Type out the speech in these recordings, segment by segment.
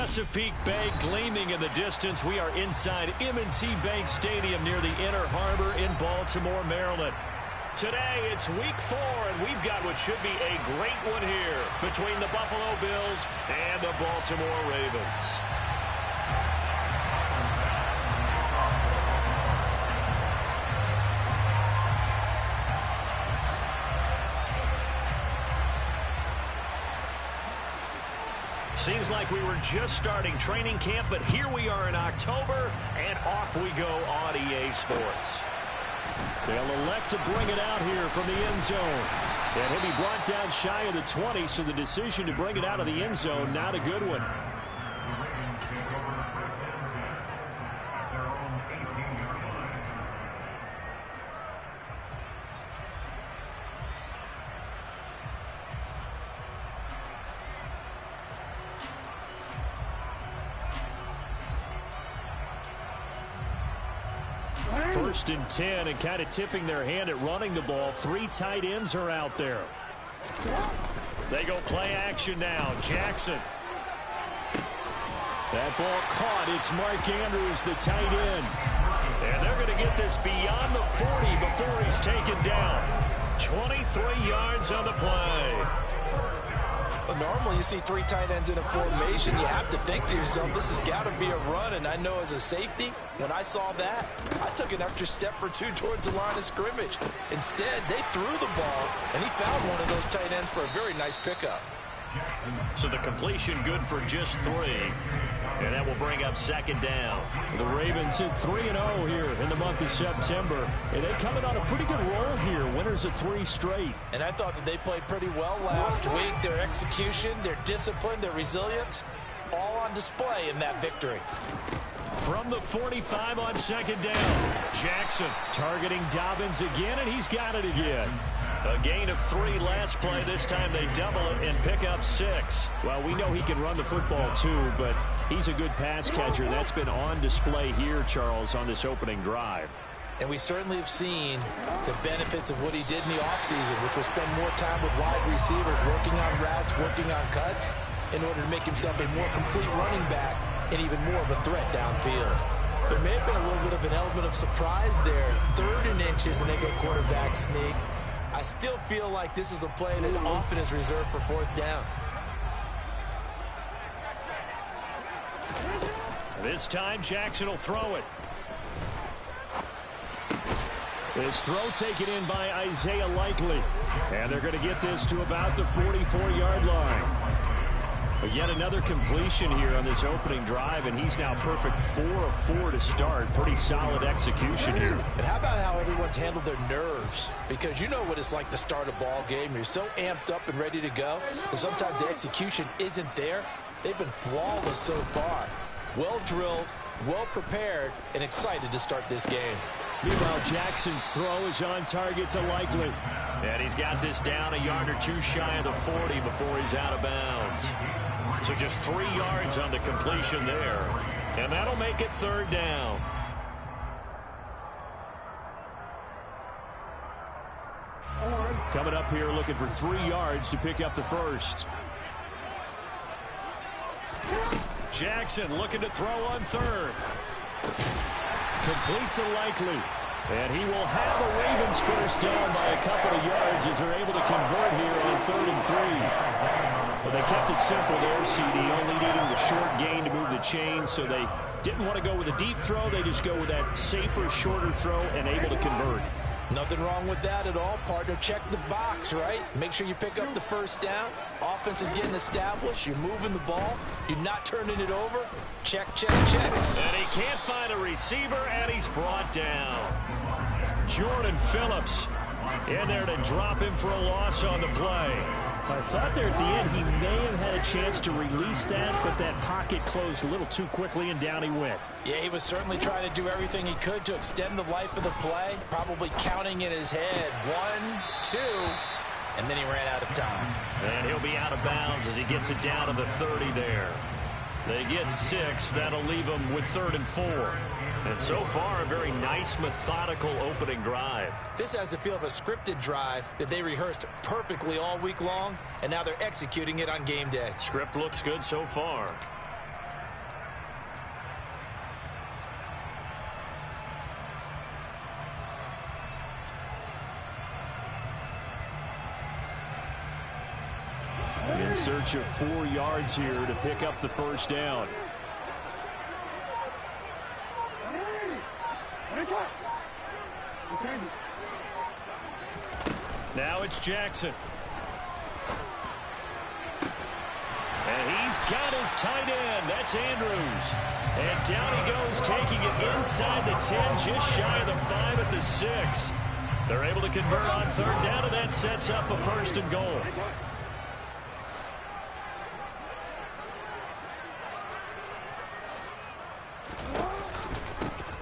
Chesapeake Bay gleaming in the distance. We are inside M&T Bank Stadium near the Inner Harbor in Baltimore, Maryland. Today, it's week 4, and we've got what should be a great one here between the Buffalo Bills and the Baltimore Ravens. Seems like we were just starting training camp, but here we are in October, and off we go on EA Sports. They'll elect to bring it out here from the end zone. And he'll be brought down shy of the 20, so the decision to bring it out of the end zone, not a good one. First and 10, and kind of tipping their hand at running the ball. 3 tight ends are out there. They go play action now. Jackson. That ball caught. It's Mark Andrews, the tight end. And they're going to get this beyond the 40 before he's taken down. 23 yards on the play. Well, normally you see 3 tight ends in a formation. You have to think to yourself, this has got to be a run. And I know as a safety, when I saw that, I took an extra step or 2 towards the line of scrimmage. Instead, they threw the ball, and he found one of those tight ends for a very nice pickup. So the completion good for just 3. And that will bring up second down. The Ravens hit 3-0 here in the month of September. And they coming on a pretty good roll here. Winners of 3 straight. And I thought that they played pretty well last week. Their execution, their discipline, their resilience, all on display in that victory. From the 45 on second down, Jackson targeting Dobbins again, and he's got it again. A gain of 3 last play. This time they double it and pick up 6. Well, we know he can run the football too, but he's a good pass catcher. That's been on display here, Charles, on this opening drive. And we certainly have seen the benefits of what he did in the offseason, which was spend more time with wide receivers, working on routes, working on cuts, in order to make himself a more complete running back and even more of a threat downfield. There may have been a little bit of an element of surprise there. 3rd and inches, and they go quarterback sneak. I still feel like this is a play that often is reserved for 4th down. This time, Jackson will throw it. This throw taken in by Isaiah Likely. And they're going to get this to about the 44-yard line. But yet another completion here on this opening drive, and he's now perfect 4 of 4 to start. Pretty solid execution here. And how about how everyone's handled their nerves? Because you know what it's like to start a ball game. You're so amped up and ready to go, and sometimes the execution isn't there. They've been flawless so far. Well drilled, well prepared, and excited to start this game. Meanwhile, Jackson's throw is on target to Likely. And he's got this down a yard or 2 shy of the 40 before he's out of bounds. So just 3 yards on the completion there. And that'll make it 3rd down. Coming up here looking for 3 yards to pick up the first. Jackson looking to throw on 3rd. Complete to Likely. And he will have a Ravens first down by a couple of yards as they're able to convert here on 3rd and 3. Well, they kept it simple there, CD, only needing the short gain to move the chain, so they didn't want to go with a deep throw. They just go with that safer, shorter throw and able to convert. Nothing wrong with that at all, partner. Check the box, right? Make sure you pick up the first down. Offense is getting established. You're moving the ball. You're not turning it over. Check, check, check. And he can't find a receiver, and he's brought down. Jordan Phillips in there to drop him for a loss on the play. I thought there at the end he may have had a chance to release that, but that pocket closed a little too quickly, and down he went. Yeah, he was certainly trying to do everything he could to extend the life of the play, probably counting in his head 1, 2, and then he ran out of time. And he'll be out of bounds as he gets it down to the 30 there. They get 6. That'll leave them with 3rd and 4. And so far, a very nice, methodical opening drive. This has the feel of a scripted drive that they rehearsed perfectly all week long, and now they're executing it on game day. Script looks good so far. in search of 4 yards here to pick up the first down. Now it's Jackson. And he's got his tight end. That's Andrews. And down he goes, taking it inside the 10, just shy of the 5 at the 6. They're able to convert on third down, and that sets up a first and goal.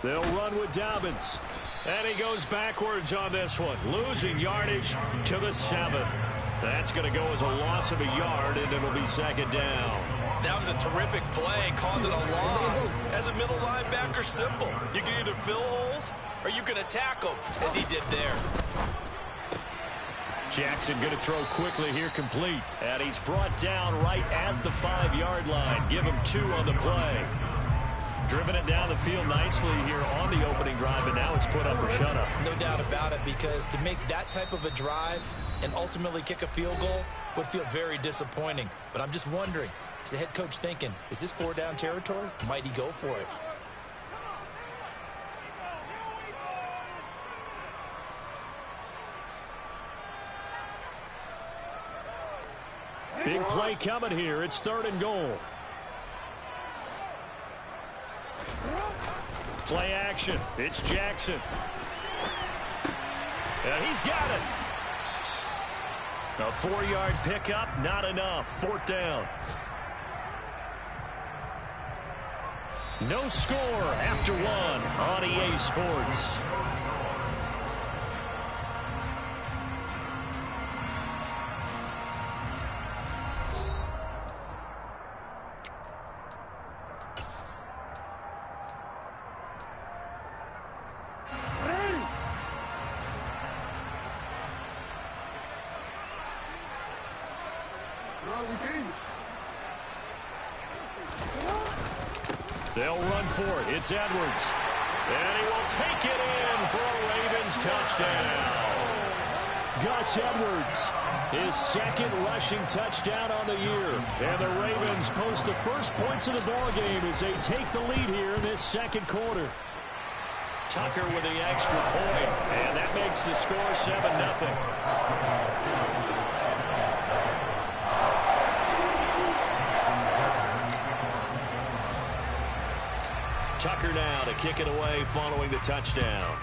They'll run with Dobbins. And he goes backwards on this one, losing yardage to the 7. That's going to go as a loss of a yard, and it'll be second down. That was a terrific play, causing a loss. As a middle linebacker, simple. You can either fill holes or you can attack them, as he did there. Jackson going to throw quickly here, complete. And he's brought down right at the 5-yard line. Give him 2 on the play. Driven it down the field nicely here on the opening drive, and now it's put up or shut up. No doubt about it, because to make that type of a drive and ultimately kick a field goal would feel very disappointing. But I'm just wondering, is the head coach thinking, is this 4-down territory? Might he go for it? Big play coming here. It's 3rd and goal. Play action. It's Jackson. And he's got it. A 4-yard pickup, not enough. 4th down. No score after 1 on EA Sports. They'll run for it. It's Edwards. And he will take it in for a Ravens touchdown. Gus Edwards, his 2nd rushing touchdown on the year. And the Ravens post the first points of the ballgame as they take the lead here in this 2nd quarter. Tucker with the extra point, and that makes the score 7-0. Tucker now to kick it away following the touchdown.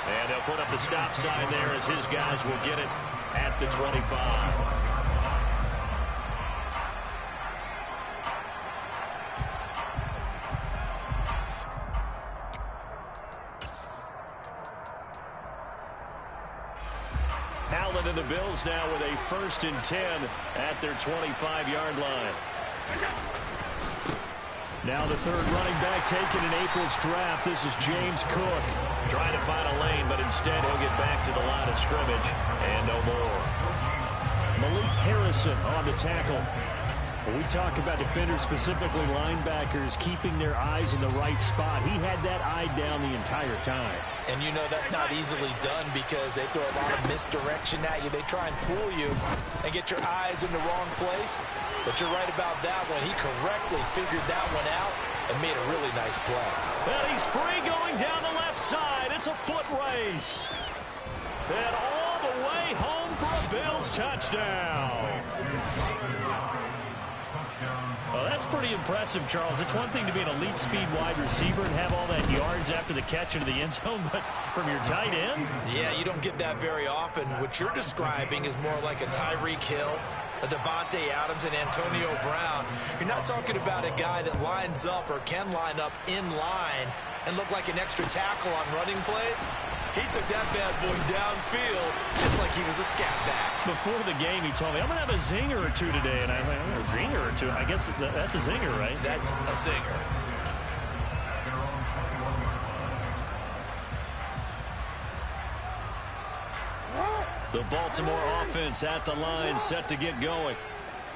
And they'll put up the stop sign there as his guys will get it at the 25. Allen and the Bills now with a 1st and 10 at their 25-yard line. Now the 3rd running back taken in April's draft. This is James Cook. Trying to find a lane, but instead he'll get back to the line of scrimmage and no more. Malik Harrison on the tackle. When we talk about defenders, specifically linebackers, keeping their eyes in the right spot, he had that eye down the entire time. And you know that's not easily done because they throw a lot of misdirection at you. They try and fool you and get your eyes in the wrong place. But you're right about that one. He correctly figured that one out and made a really nice play. Well, he's free going down the left side. It's a foot race. And all the way home for a Bills touchdown. Well, that's pretty impressive, Charles. It's one thing to be an elite speed wide receiver and have all that yards after the catch into the end zone, but from your tight end? Yeah, you don't get that very often. What you're describing is more like a Tyreek Hill, a Devontae Adams, and Antonio Brown. You're not talking about a guy that lines up or can line up in line and look like an extra tackle on running plays. He took that bad boy downfield just like he was a scat back. Before the game, he told me, I'm going to have a zinger or 2 today. And I was like, a zinger or 2? I guess that's a zinger, right? That's a zinger. The Baltimore offense at the line, set to get going.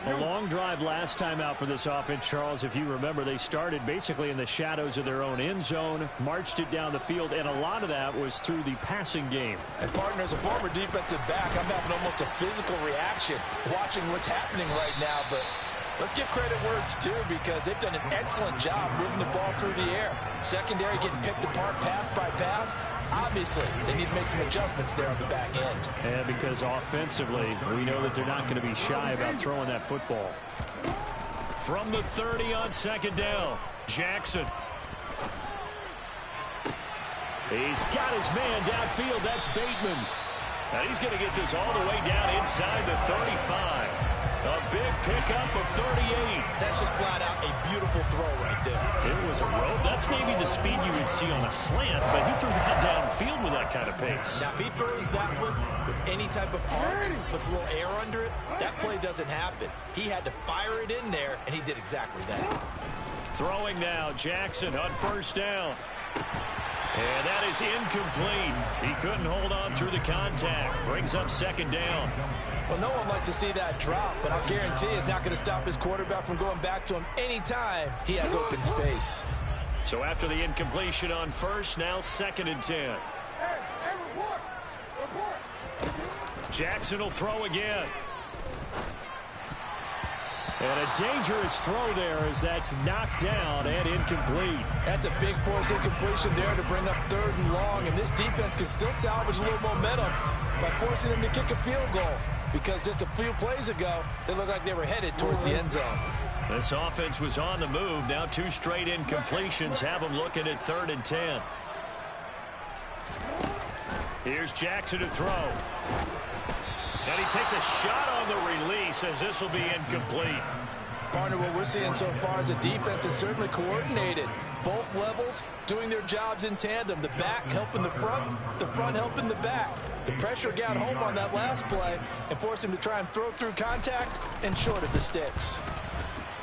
A long drive last time out for this offense, Charles. If you remember, they started basically in the shadows of their own end zone, marched it down the field, and a lot of that was through the passing game. And partner, as a former defensive back, I'm having almost a physical reaction watching what's happening right now. But let's give credit where it's due, because they've done an excellent job moving the ball through the air. Secondary getting picked apart pass by pass. Obviously, they need to make some adjustments there on the back end. And because offensively, we know that they're not going to be shy about throwing that football. From the 30 on second down, Jackson. He's got his man downfield. That's Bateman. And he's going to get this all the way down inside the 35. A big pickup of 38. That's just flat out a beautiful throw right there. It was a rope. That's maybe the speed you would see on a slant, but he threw that downfield with that kind of pace. Now, if he throws that one with any type of arc, puts a little air under it, that play doesn't happen. He had to fire it in there, and he did exactly that. Throwing now, Jackson on first down. And that is incomplete. He couldn't hold on through the contact. Brings up second down. Well, no one likes to see that drop, but I'll guarantee it's not going to stop his quarterback from going back to him anytime he has open space. So after the incompletion on first, now 2nd and 10. Jackson will throw again. And a dangerous throw there as that's knocked down and incomplete. That's a big force incompletion there to bring up 3rd and long, and this defense can still salvage a little momentum by forcing them to kick a field goal, because just a few plays ago, they looked like they were headed towards the end zone. This offense was on the move. Now 2 straight incompletions have them looking at 3rd and 10. Here's Jackson to throw. And he takes a shot on the release as this will be incomplete. Partner, what we're seeing so far is a defense is certainly coordinated. Both levels doing their jobs in tandem. The back helping the front helping the back. The pressure got home on that last play and forced him to try and throw through contact and short of the sticks.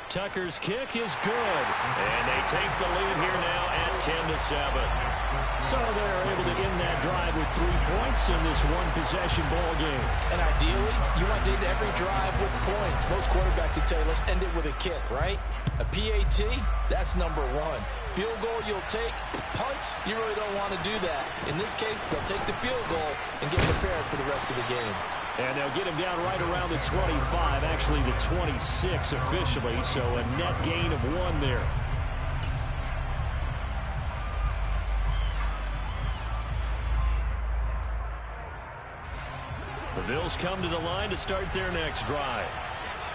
Tucker's kick is good. And they take the lead here now at 10-7. So they're able to end that drive with 3 points in this one-possession ball game. And ideally, you want to end every drive with points. Most quarterbacks would tell you, let's end it with a kick, right? A PAT, that's number 1. Field goal you'll take. Punts, you really don't want to do that. In this case, they'll take the field goal and get prepared for the rest of the game. And they'll get him down right around the 25, actually the 26 officially, so a net gain of 1 there. The Bills come to the line to start their next drive.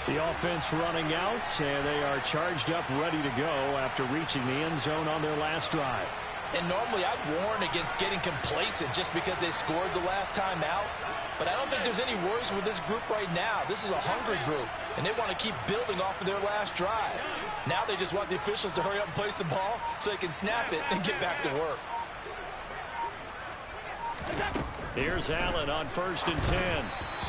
The offense running out, and they are charged up, ready to go after reaching the end zone on their last drive. And normally I'd warn against getting complacent just because they scored the last time out. But I don't think there's any worries with this group right now. This is a hungry group, and they want to keep building off of their last drive. Now they just want the officials to hurry up and place the ball so they can snap it and get back to work. Here's Allen on 1st and 10.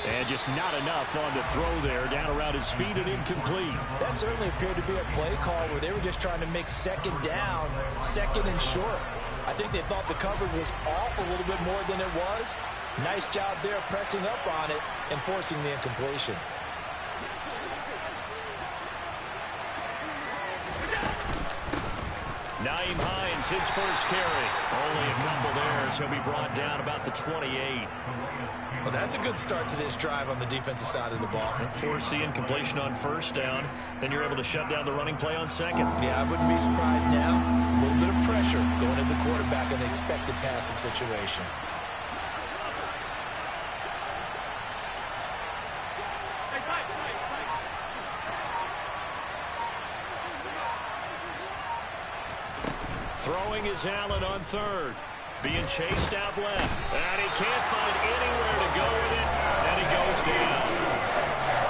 And just not enough on the throw there. Down around his feet and incomplete. That certainly appeared to be a play call where they were just trying to make 2nd down, 2nd and short. I think they thought the coverage was off a little bit more than it was. Nice job there pressing up on it and forcing the incompletion. Naeem Hines, his first carry. Only a couple there, so he'll be brought down about the 28. Well, that's a good start to this drive on the defensive side of the ball. Force the incompletion on 1st down. Then you're able to shut down the running play on 2nd. Yeah, I wouldn't be surprised now. A little bit of pressure going at the quarterback in an expected passing situation. Throwing is Allen on 3rd. Being chased out left. And he can't find anywhere to go with it. And he goes down.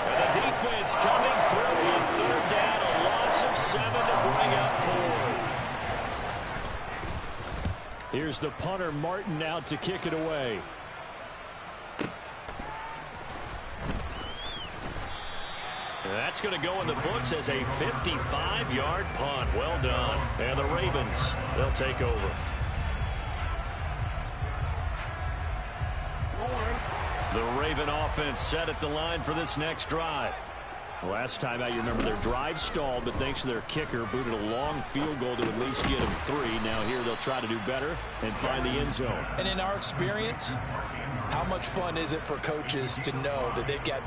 And the defense coming through on 3rd down. A loss of 7 to bring up 4. Here's the punter, Martin, out to kick it away. That's going to go in the books as a 55-yard punt. Well done. And the Ravens, they'll take over. The Raven offense set at the line for this next drive. Last time out, you remember their drive stalled, but thanks to their kicker, booted a long field goal to at least get them 3. Now here they'll try to do better and find the end zone. And in our experience, how much fun is it for coaches to know that they've got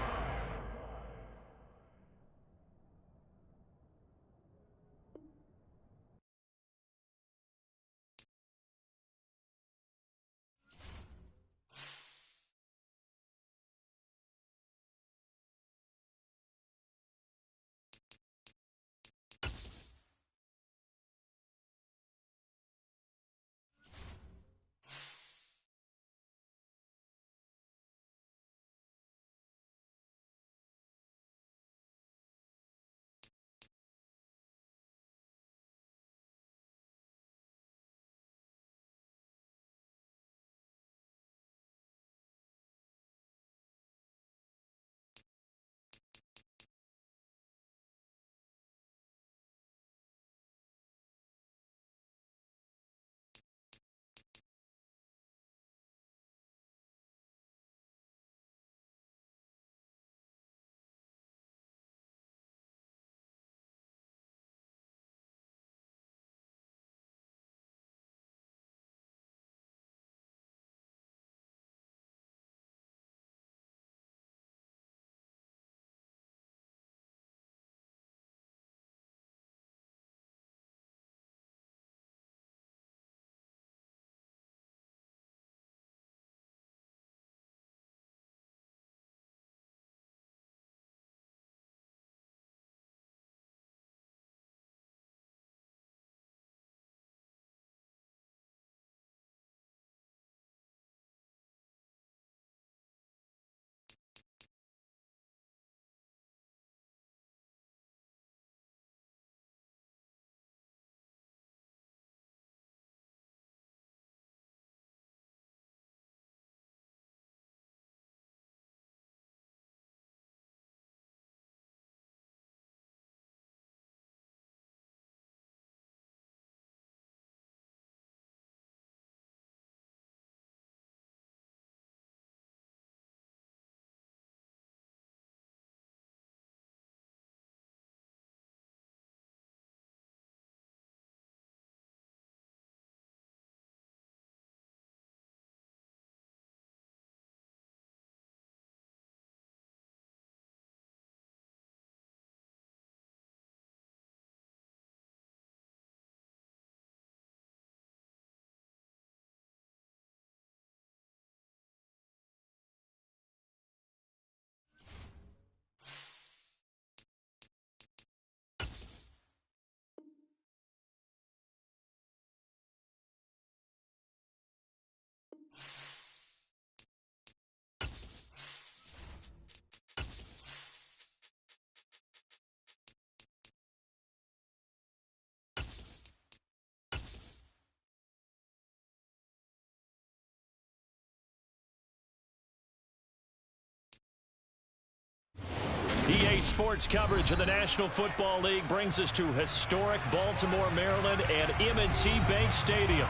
EA Sports coverage of the National Football League brings us to historic Baltimore, Maryland and M&T Bank Stadium.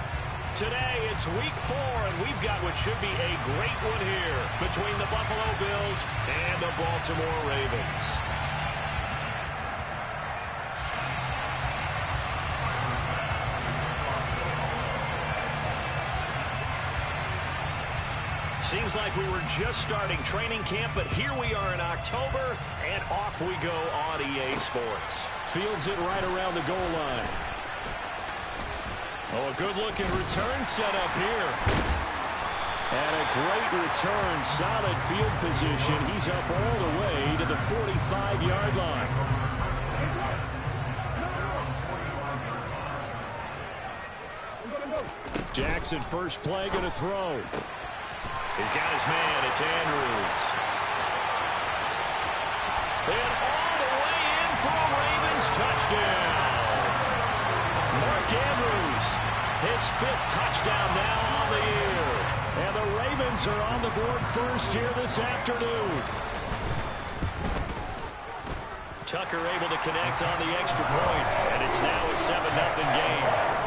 Today, it's week 4, and we've got what should be a great one here between the Buffalo Bills and the Baltimore Ravens. Seems like we were just starting training camp, but here we are in October, and off we go on EA Sports. Fields it right around the goal line. Oh, a good-looking return set up here. And a great return, solid field position. He's up all the way to the 45-yard line. Jackson, first play, going to throw. He's got his man. It's Andrews. And all the way in for a Ravens touchdown. Mark Andrews, his 5th touchdown now on the year. And the Ravens are on the board first here this afternoon. Tucker able to connect on the extra point, and it's now a 7-0 game.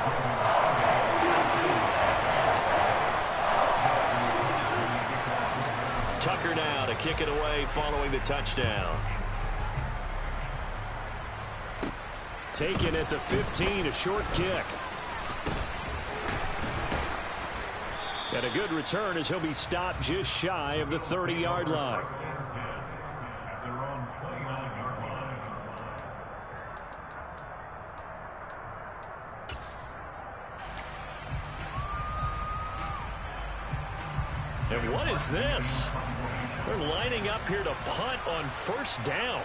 Tucker now to kick it away following the touchdown. taken at the 15, a short kick. And a good return as he'll be stopped just shy of the 30-yard line. And what is this? They're lining up here to punt on first down.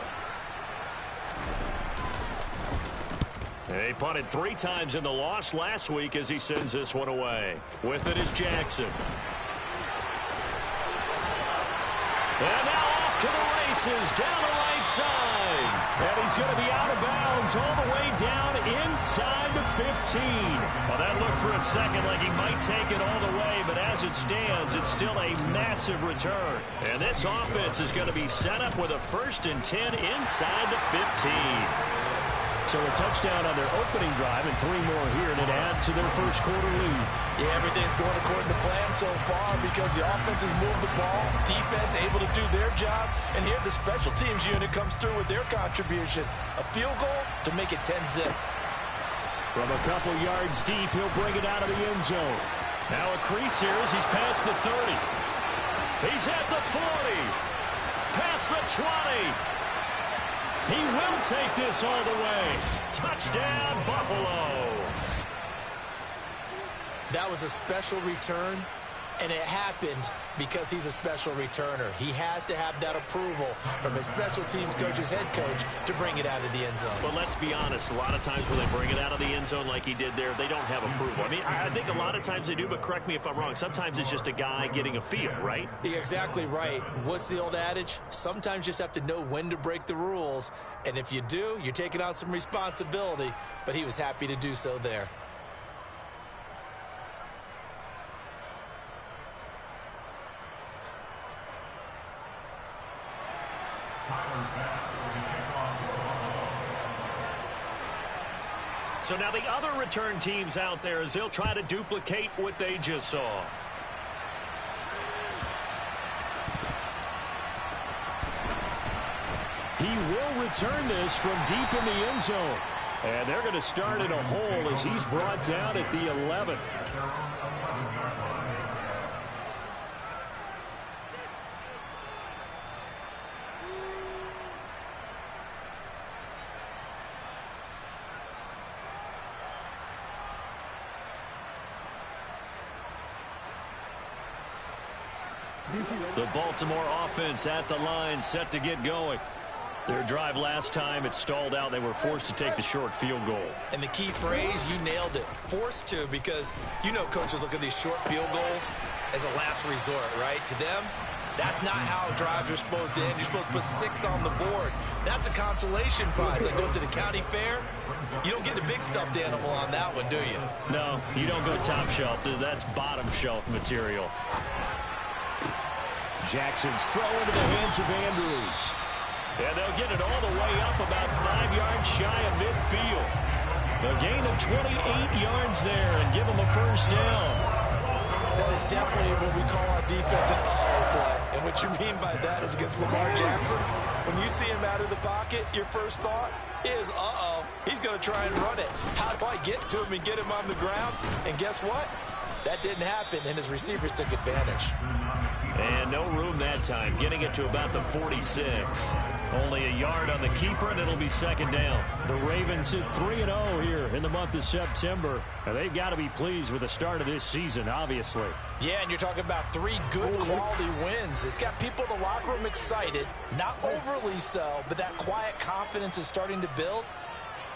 They punted 3 times in the loss last week as he sends this one away. With it is Jackson. And now off to the races down the right side. And he's going to be out of bounds all the way down inside the 15. Well, that looked for a second like he might take it all the way, but as it stands, it's still a massive return. And this offense is going to be set up with a 1st and 10 inside the 15. So a touchdown on their opening drive and 3 more here, and it adds to their first quarter lead. Yeah, everything's going according to plan so far because the offense has moved the ball, defense able to do their job, and here the special teams unit comes through with their contribution. A field goal to make it 10-zip. From a couple yards deep, he'll bring it out of the end zone. Now a crease here as he's past the 30. He's at the 40. Past the 20. He will take this all the way. Touchdown, Buffalo. That was a special return, and it happened because he's a special returner. He has to have that approval from his special teams coach's head coach to bring it out of the end zone. But let's be honest, a lot of times when they bring it out of the end zone like he did there, they don't have approval. I mean, I think a lot of times they do, but correct me if I'm wrong. Sometimes it's just a guy getting a feel, right? You're exactly right. What's the old adage? Sometimes you just have to know when to break the rules, and if you do, you're taking on some responsibility, but he was happy to do so there. So now the other return teams out there as they'll try to duplicate what they just saw. He will return this from deep in the end zone. And they're going to start in a hole as he's brought down at the 11. The Baltimore offense at the line, set to get going. Their drive last time, it stalled out. They were forced to take the short field goal. And the key phrase, you nailed it, forced to, because you know coaches look at these short field goals as a last resort, right? To them, that's not how drives are supposed to end. You're supposed to put 6 on the board. That's a consolation prize. Like going to the county fair, you don't get the big stuffed animal on that one, do you? No, you don't go top shelf. That's bottom shelf material. Jackson's throw into the hands of Andrews. And they'll get it all the way up about 5 yards shy of midfield. A gain of 28 yards there and give them a first down. That is definitely what we call our defense an uh-oh play. And what you mean by that is against Lamar Jackson. When you see him out of the pocket, your first thought is, uh-oh, he's going to try and run it. How do I get to him and get him on the ground? And guess what? That didn't happen, and his receivers took advantage. And no room that time, getting it to about the 46. Only a yard on the keeper, and it'll be second down. The Ravens sit 3-0 here in the month of September. And they've got to be pleased with the start of this season, obviously. Yeah, and you're talking about 3 good quality wins. It's got people in the locker room excited, not overly so, but that quiet confidence is starting to build.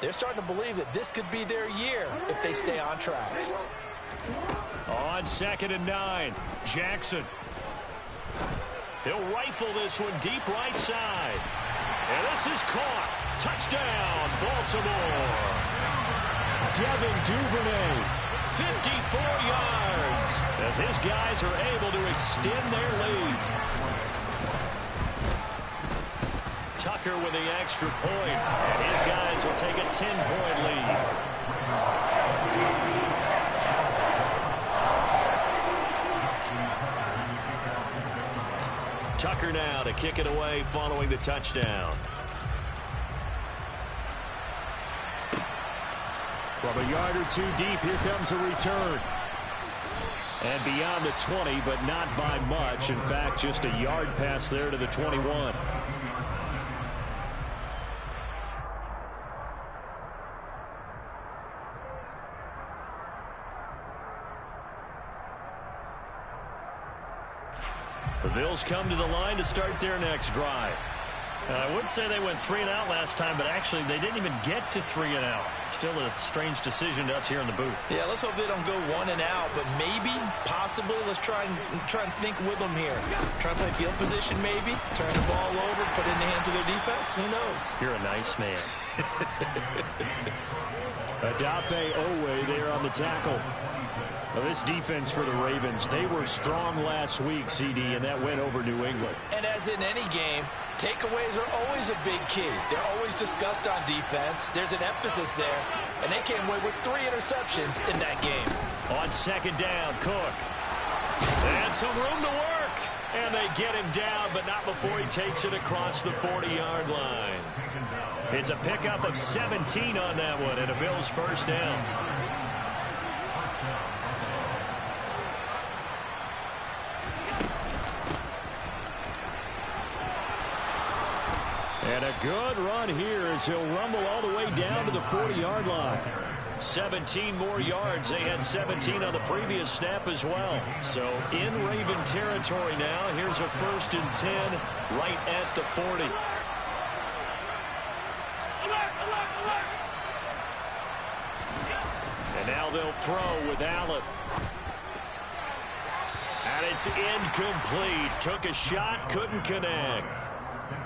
They're starting to believe that this could be their year if they stay on track. On 2nd and 9, Jackson. He'll rifle this one deep right side. And this is caught. Touchdown, Baltimore. Devin Duvernay, 54 yards, as his guys are able to extend their lead. Tucker with the extra point, and his guys will take a 10-point lead. Tucker now to kick it away following the touchdown. From a yard or two deep, here comes a return. And beyond the 20, but not by much. In fact, just a yard pass there to the 21. The Bills come to the line to start their next drive. I would say they went 3 and out last time, but actually they didn't even get to 3 and out. Still a strange decision to us here in the booth. Yeah, let's hope they don't go 1 and out, but maybe, possibly, let's try and think with them here. Try and play field position maybe, turn the ball over, put it in the hands of their defense. Who knows? You're a nice man. Adafe Owe there on the tackle. Well, this defense for the Ravens, they were strong last week, CD, and that went over New England. And as in any game, takeaways are always a big key. They're always discussed on defense. There's an emphasis there, and they came away with 3 interceptions in that game. On second down, Cook. And some room to work. And they get him down, but not before he takes it across the 40-yard line. It's a pickup of 17 on that one, and a Bills first down. And a good run here as he'll rumble all the way down to the 40-yard line. 17 more yards. They had 17 on the previous snap as well. So in Raven territory now. Here's a 1st and 10 right at the 40. And now they'll throw with Allen. And it's incomplete. Took a shot, couldn't connect.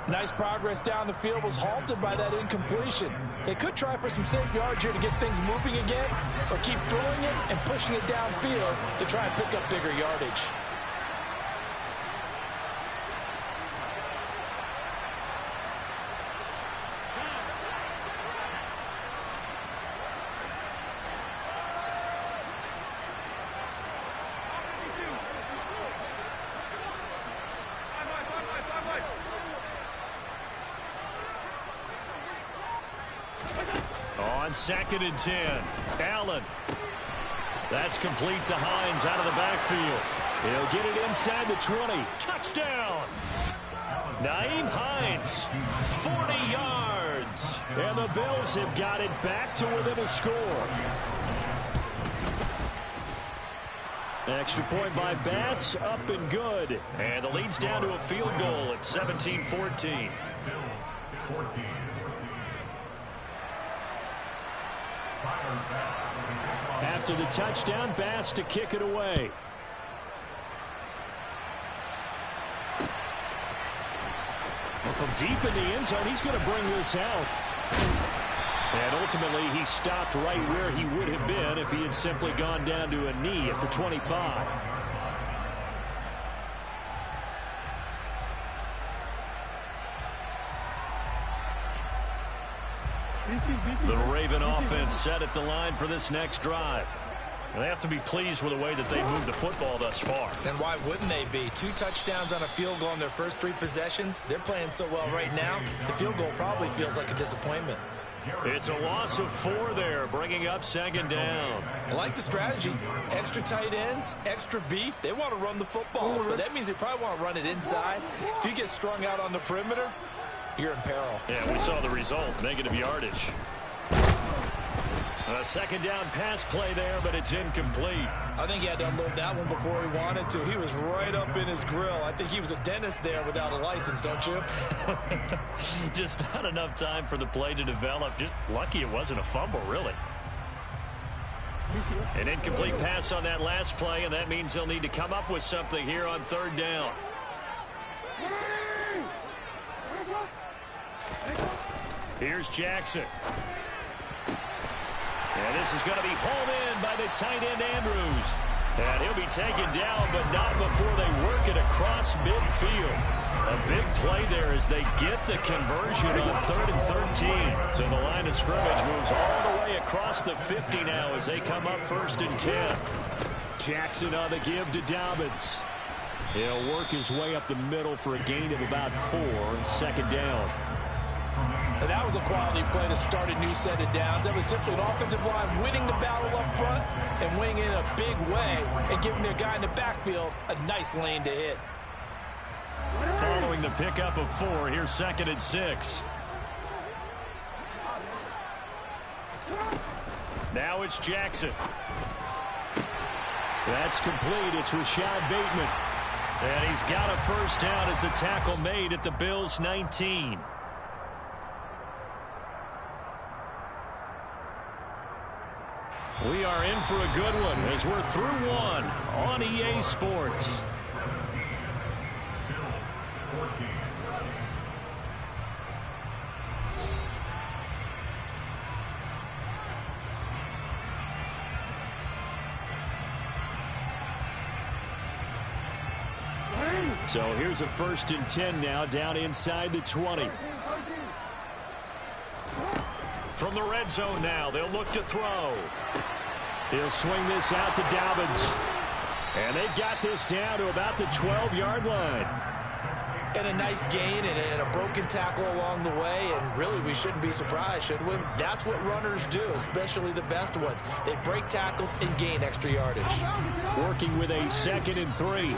Nice progress down the field, was halted by that incompletion. They could try for some safe yards here to get things moving again, or keep throwing it and pushing it downfield to try and pick up bigger yardage. On 2nd and 10, Allen. That's complete to Hines out of the backfield. He'll get it inside the 20. Touchdown! Nyheim Hines, 40 yards. And the Bills have got it back to within a score. Extra point by Bass, up and good. And the lead's down to a field goal at 17-14. After the touchdown, Bass to kick it away. Well, from deep in the end zone, he's going to bring this out. And ultimately, he stopped right where he would have been if he had simply gone down to a knee at the 25. The Raven offense set at the line for this next drive. They have to be pleased with the way that they moved the football thus far. And why wouldn't they be? 2 touchdowns on a field goal in their first 3 possessions. They're playing so well right now, the field goal probably feels like a disappointment. It's a loss of 4 there, bringing up 2nd down. I like the strategy. Extra tight ends, extra beef. They want to run the football, but that means they probably want to run it inside. If you get strung out on the perimeter, you're in peril. Yeah, we saw the result, negative yardage. A 2nd down pass play there, but it's incomplete. I think he had to unload that one before he wanted to. He was right up in his grill. I think he was a dentist there without a license, don't you? Just not enough time for the play to develop. Just lucky it wasn't a fumble, really. An incomplete pass on that last play, and that means they'll need to come up with something here on 3rd down. Here's Jackson. And this is going to be hauled in by the tight end, Andrews. And he'll be taken down, but not before they work it across midfield. A big play there as they get the conversion on 3rd and 13. So the line of scrimmage moves all the way across the 50 now as they come up 1st and 10. Jackson on the give to Dobbins. He'll work his way up the middle for a gain of about 4 on 2nd down. And that was a quality play to start a new set of downs. That was simply an offensive line winning the battle up front and winning in a big way and giving their guy in the backfield a nice lane to hit. Following the pickup of 4, here's 2nd and 6. Now it's Jackson. That's complete. It's Rashad Bateman. And he's got a first down as a tackle made at the Bills' 19. We are in for a good one as we're through one on EA Sports. So here's a 1st and 10 now, down inside the 20. From the red zone now, they'll look to throw. He'll swing this out to Dobbins. And they've got this down to about the 12-yard line. And a nice gain and a broken tackle along the way, and really we shouldn't be surprised, should we? That's what runners do, especially the best ones. They break tackles and gain extra yardage. Working with a 2nd and 3.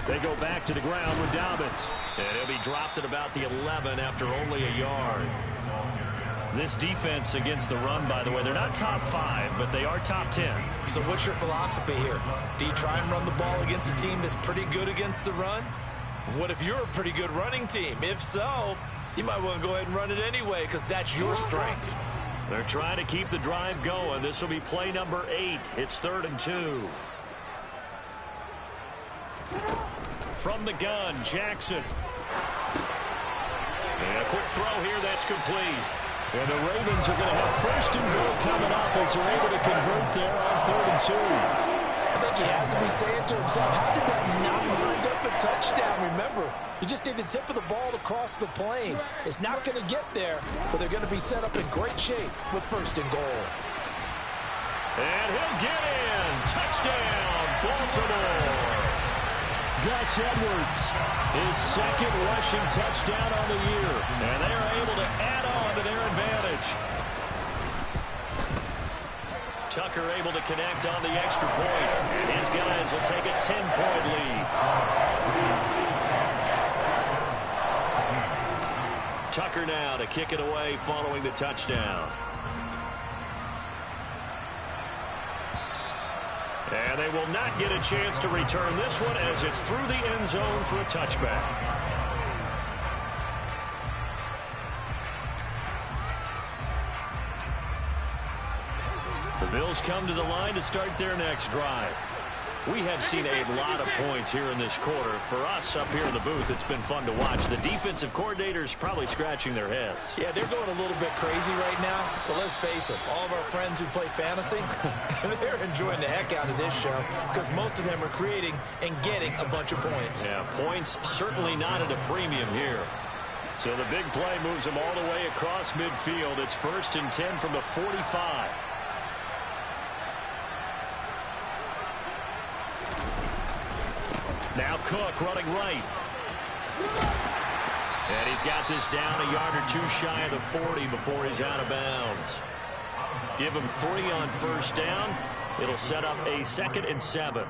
They go back to the ground with Dobbins. And he'll be dropped at about the 11 after only a yard. This defense against the run, by the way, they're not top 5, but they are top 10. So what's your philosophy here? Do you try and run the ball against a team that's pretty good against the run? What if you're a pretty good running team? If so, you might want to go ahead and run it anyway because that's your strength. They're trying to keep the drive going. This will be play number 8. It's 3rd and 2. From the gun, Jackson. And a quick throw here, that's complete. And the Ravens are going to have 1st and goal coming up as they're able to convert there on 3rd and 2. I think he has to be saying to himself, how did that not wind up a touchdown? Remember, you just need the tip of the ball to cross the plane. It's not going to get there, but they're going to be set up in great shape with 1st and goal. And he'll get in. Touchdown, Baltimore. Gus Edwards, his 2nd rushing touchdown on the year. And they are able to add on to their advantage. Tucker able to connect on the extra point. And his guys will take a 10-point lead. Tucker now to kick it away following the touchdown. And they will not get a chance to return this one as it's through the end zone for a touchback. The Bills come to the line to start their next drive. We have seen a lot of points here in this quarter. For us up here in the booth, it's been fun to watch. The defensive coordinators probably scratching their heads. Yeah, they're going a little bit crazy right now. But let's face it, all of our friends who play fantasy, they're enjoying the heck out of this show because most of them are creating and getting a bunch of points. Yeah, points certainly not at a premium here. So the big play moves them all the way across midfield. It's 1st and 10 from the 45. Now Cook running right. And he's got this down a yard or 2 shy of the 40 before he's out of bounds. Give him 3 on 1st down. It'll set up a 2nd and 7.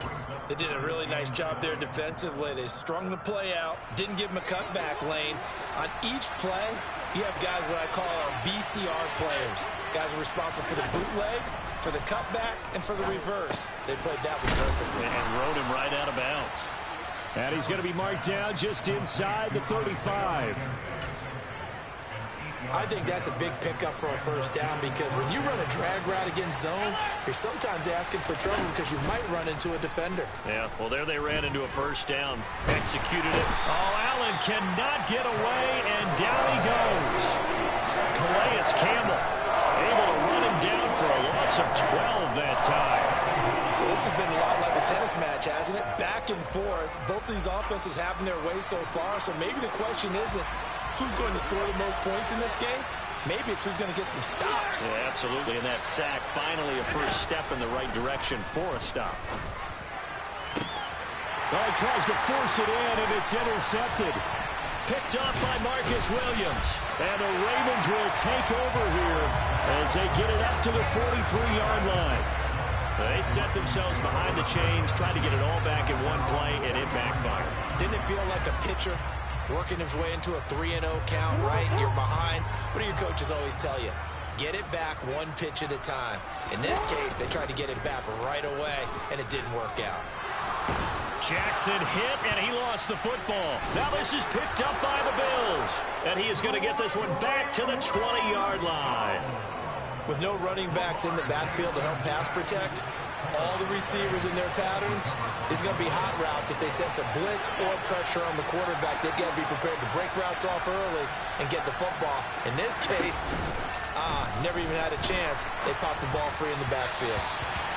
They did a really nice job there defensively. They strung the play out, didn't give him a cutback lane. On each play, you have guys what I call our BCR players. Guys are responsible for the bootleg, for the cutback, and for the reverse. They played that one perfectly. And rode him right out of bounds. And he's going to be marked down just inside the 35. I think that's a big pickup for a 1st down because when you run a drag route against zone, you're sometimes asking for trouble because you might run into a defender. Yeah, well, there they ran into a 1st down. Executed it. Oh, Allen cannot get away, and down he goes. Calais Campbell able to run him down for a loss of 12 that time. So this has been a lot like a tennis match, hasn't it? Back and forth. Both of these offenses having their way so far, so maybe the question isn't who's going to score the most points in this game. Maybe it's who's going to get some stops. Yeah, absolutely. And that sack, finally a first step in the right direction for a stop. Oh, he tries to force it in, and it's intercepted. Picked off by Marcus Williams. And the Ravens will take over here as they get it up to the 43-yard line. They set themselves behind the chains, tried to get it all back in one play, and it backfired. Didn't it feel like a pitcher working his way into a 3-0 count, right? You're behind. What do your coaches always tell you? Get it back one pitch at a time. In this case, they tried to get it back right away, and it didn't work out. Jackson hit, and he lost the football. Now this is picked up by the Bills. And he is going to get this one back to the 20-yard line. With no running backs in the backfield to help pass protect, all the receivers in their patterns, it's going to be hot routes. If they sense a blitz or pressure on the quarterback, they've got to be prepared to break routes off early and get the football. In this case, never even had a chance. They popped the ball free in the backfield.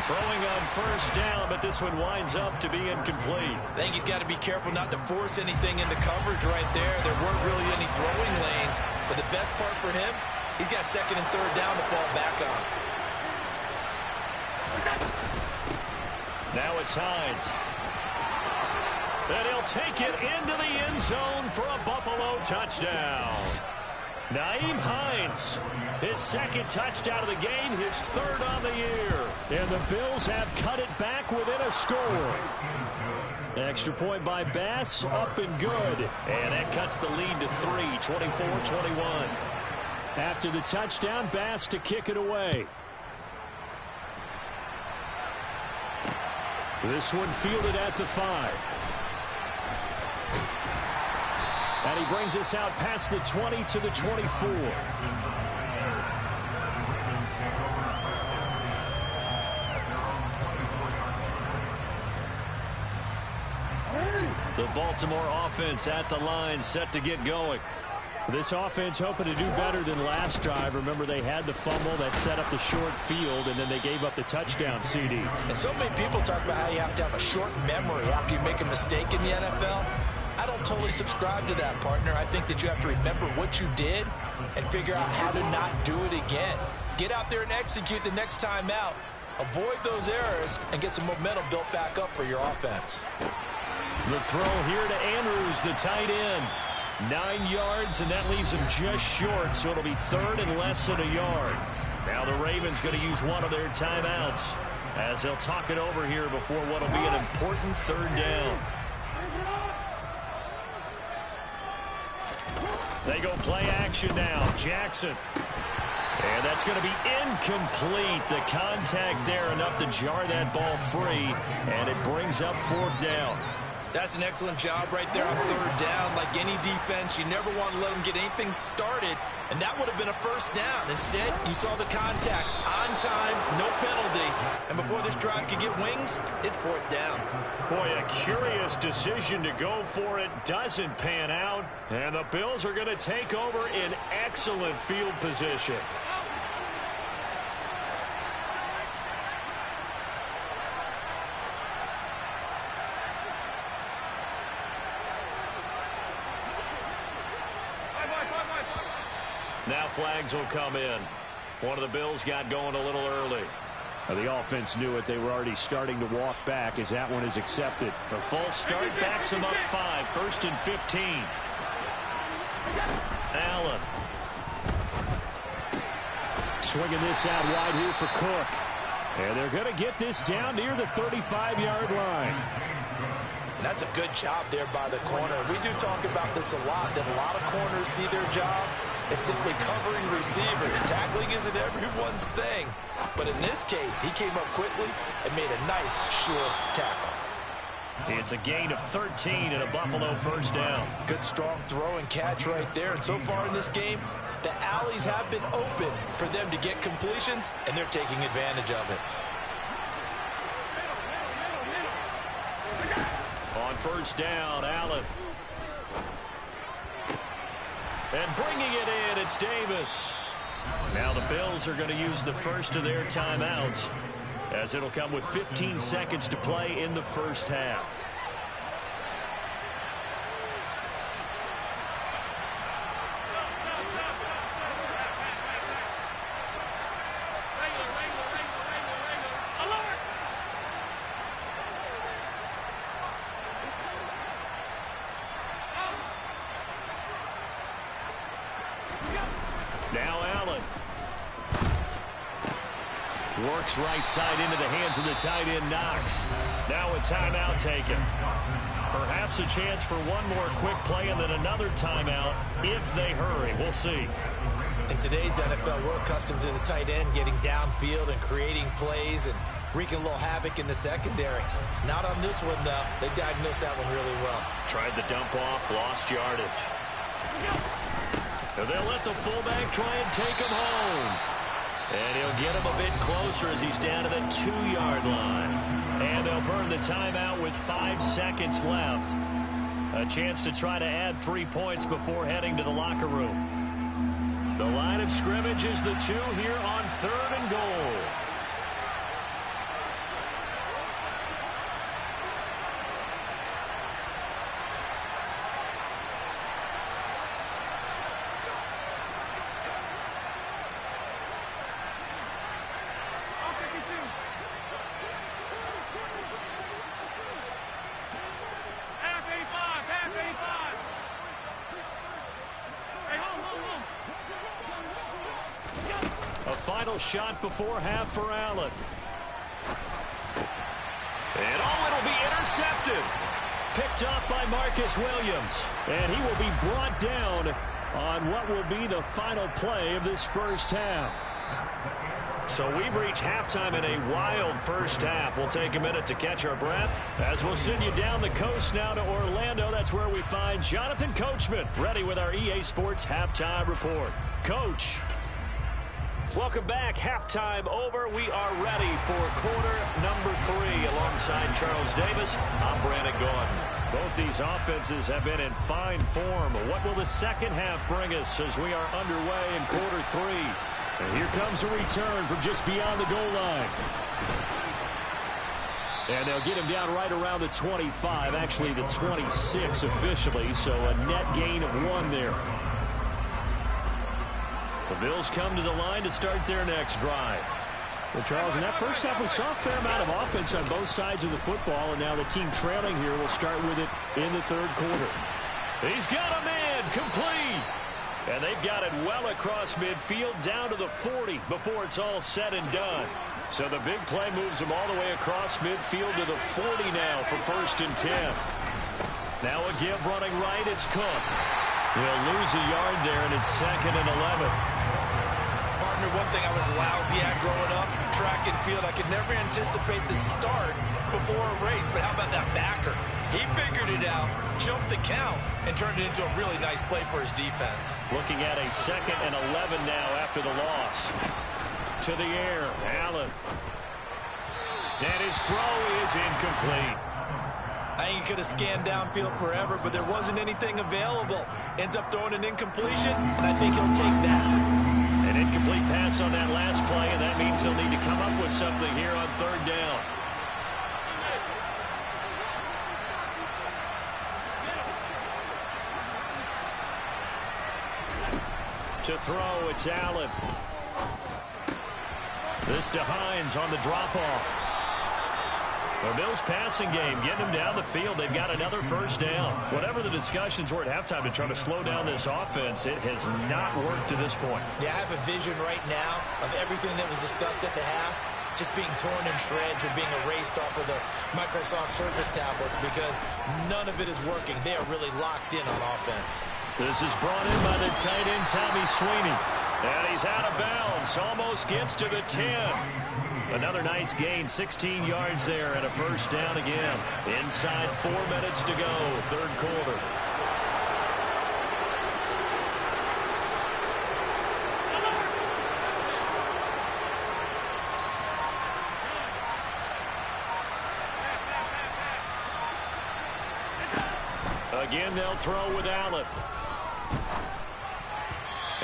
Throwing on first down, but this one winds up to be incomplete. I think he's got to be careful not to force anything into coverage right there. There weren't really any throwing lanes, but the best part for him, he's got second and third down to fall back on. Now it's Hines. And he'll take it into the end zone for a Buffalo touchdown. Nyheim Hines, his second touchdown of the game, his third on the year. And the Bills have cut it back within a score. Extra point by Bass, up and good. And that cuts the lead to 3, 24-21. After the touchdown, Bass to kick it away. This one fielded at the 5. And he brings us out past the 20 to the 24. The Baltimore offense at the line, set to get going. This offense hoping to do better than last drive. Remember, they had the fumble that set up the short field, and then they gave up the touchdown CD. And so many people talk about how you have to have a short memory after you make a mistake in the NFL. I don't totally subscribe to that, partner. I think that you have to remember what you did and figure out how to not do it again. Get out there and execute the next time out. Avoid those errors and get some momentum built back up for your offense. The throw here to Andrews, the tight end. 9 yards, and that leaves him just short, so it'll be third and less than a yard. Now the Ravens going to use one of their timeouts as they'll talk it over here before what will be an important third down. They go play action now. Jackson. And that's going to be incomplete. The contact there enough to jar that ball free, and it brings up fourth down. That's an excellent job right there on third down. Like any defense, you never want to let them get anything started, and that would have been a first down. Instead, you saw the contact on time, no penalty, and before this drive could get wings, it's fourth down. Boy, a curious decision to go for it. Doesn't pan out, and the Bills are going to take over in excellent field position. Now flags will come in. One of the Bills got going a little early. The offense knew it. They were already starting to walk back as that one is accepted. A false start backs them up 5. First and 15. Allen. Swinging this out wide here for Cook. And they're going to get this down near the 35-yard line. That's a good job there by the corner. We do talk about this a lot, that a lot of corners see their job as simply covering receivers. Tackling isn't everyone's thing. But in this case, he came up quickly and made a nice, short tackle. It's a gain of 13 and a Buffalo first down. Good, strong throw and catch right there. And so far in this game, the alleys have been open for them to get completions, and they're taking advantage of it. On first down, Allen. And bringing it in, it's Davis. Now the Bills are going to use the first of their timeouts, as it'll come with 15 seconds to play in the first half. Now Allen. Works right side into the hands of the tight end Knox. Now a timeout taken. Perhaps a chance for one more quick play and then another timeout if they hurry. We'll see. In today's NFL, we're accustomed to the tight end getting downfield and creating plays and wreaking a little havoc in the secondary. Not on this one, though. They diagnosed that one really well. Tried the dump off, lost yardage. And they'll let the fullback try and take him home. And he'll get him a bit closer as he's down to the 2-yard line. And they'll burn the timeout with 5 seconds left. A chance to try to add 3 points before heading to the locker room. The line of scrimmage is the 2 here on 3rd and goal. Final shot before half for Allen. And it'll be intercepted. Picked off by Marcus Williams. And he will be brought down on what will be the final play of this first half. So we've reached halftime in a wild first half. We'll take a minute to catch our breath as we'll send you down the coast now to Orlando. That's where we find Jonathan Coachman ready with our EA Sports halftime report. Coach. Welcome back. Halftime over. We are ready for quarter number 3 alongside Charles Davis. I'm Brandon Gordon. Both these offenses have been in fine form. What will the second half bring us as we are underway in quarter 3? And here comes a return from just beyond the goal line. And they'll get him down right around the 25, actually the 26 officially, so a net gain of 1 there. The Bills come to the line to start their next drive. Well, Charles, in that first half, we saw a fair amount of offense on both sides of the football, and now the team trailing here will start with it in the 3rd quarter. He's got a man complete. And they've got it well across midfield down to the 40 before it's all said and done. So the big play moves him all the way across midfield to the 40 now for 1st and 10. Now a give running right, it's Cook. He'll lose a yard there, and it's 2nd and 11. Partner, one thing I was lousy at growing up, track and field, I could never anticipate the start before a race, but how about that backer? He figured it out, jumped the count, and turned it into a really nice play for his defense. Looking at a 2nd and 11 now after the loss. To the air, Allen. And his throw is incomplete. I think he could have scanned downfield forever, but there wasn't anything available. Ends up throwing an incompletion, and I think he'll take that. An incomplete pass on that last play, and that means he'll need to come up with something here on 3rd down. To throw, it's Allen. This to Hines on the drop-off. The Bills passing game, getting them down the field. They've got another 1st down. Whatever the discussions were at halftime to try to slow down this offense, it has not worked to this point. Yeah, I have a vision right now of everything that was discussed at the half just being torn in shreds or being erased off of the Microsoft Surface tablets because none of it is working. They are really locked in on offense. This is brought in by the tight end, Tommy Sweeney. And he's out of bounds. Almost gets to the 10. Another nice gain, 16 yards there, and a 1st down again. Inside 4 minutes to go, 3rd quarter. Again, they'll throw with Allen.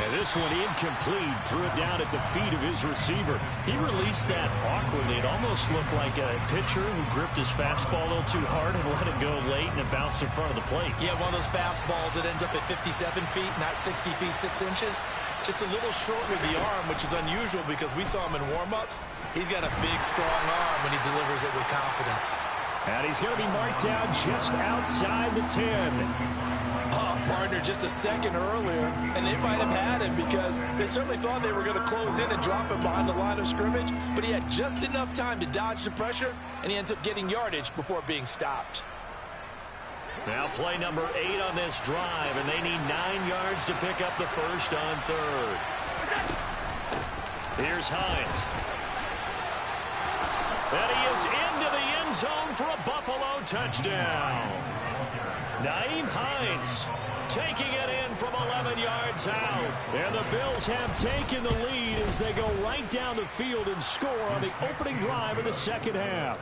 And this one incomplete. Threw it down at the feet of his receiver. He released that awkwardly. It almost looked like a pitcher who gripped his fastball a little too hard and let it go late, and it bounced in front of the plate. Yeah, one of those fastballs that ends up at 57 feet, not 60 feet, 6 inches. Just a little short with the arm, which is unusual because we saw him in warm-ups. He's got a big, strong arm when he delivers it with confidence. And he's going to be marked down just outside the 10. Oh, partner, partner just a second earlier, and they might have had him because they certainly thought they were going to close in and drop him behind the line of scrimmage, but he had just enough time to dodge the pressure, and he ends up getting yardage before being stopped. Now play number 8 on this drive, and they need 9 yards to pick up the first on third. Here's Hines. And he is into the end zone for a Buffalo touchdown. Nyheim Hines taking it in from 11 yards out. And the Bills have taken the lead as they go right down the field and score on the opening drive of the second half.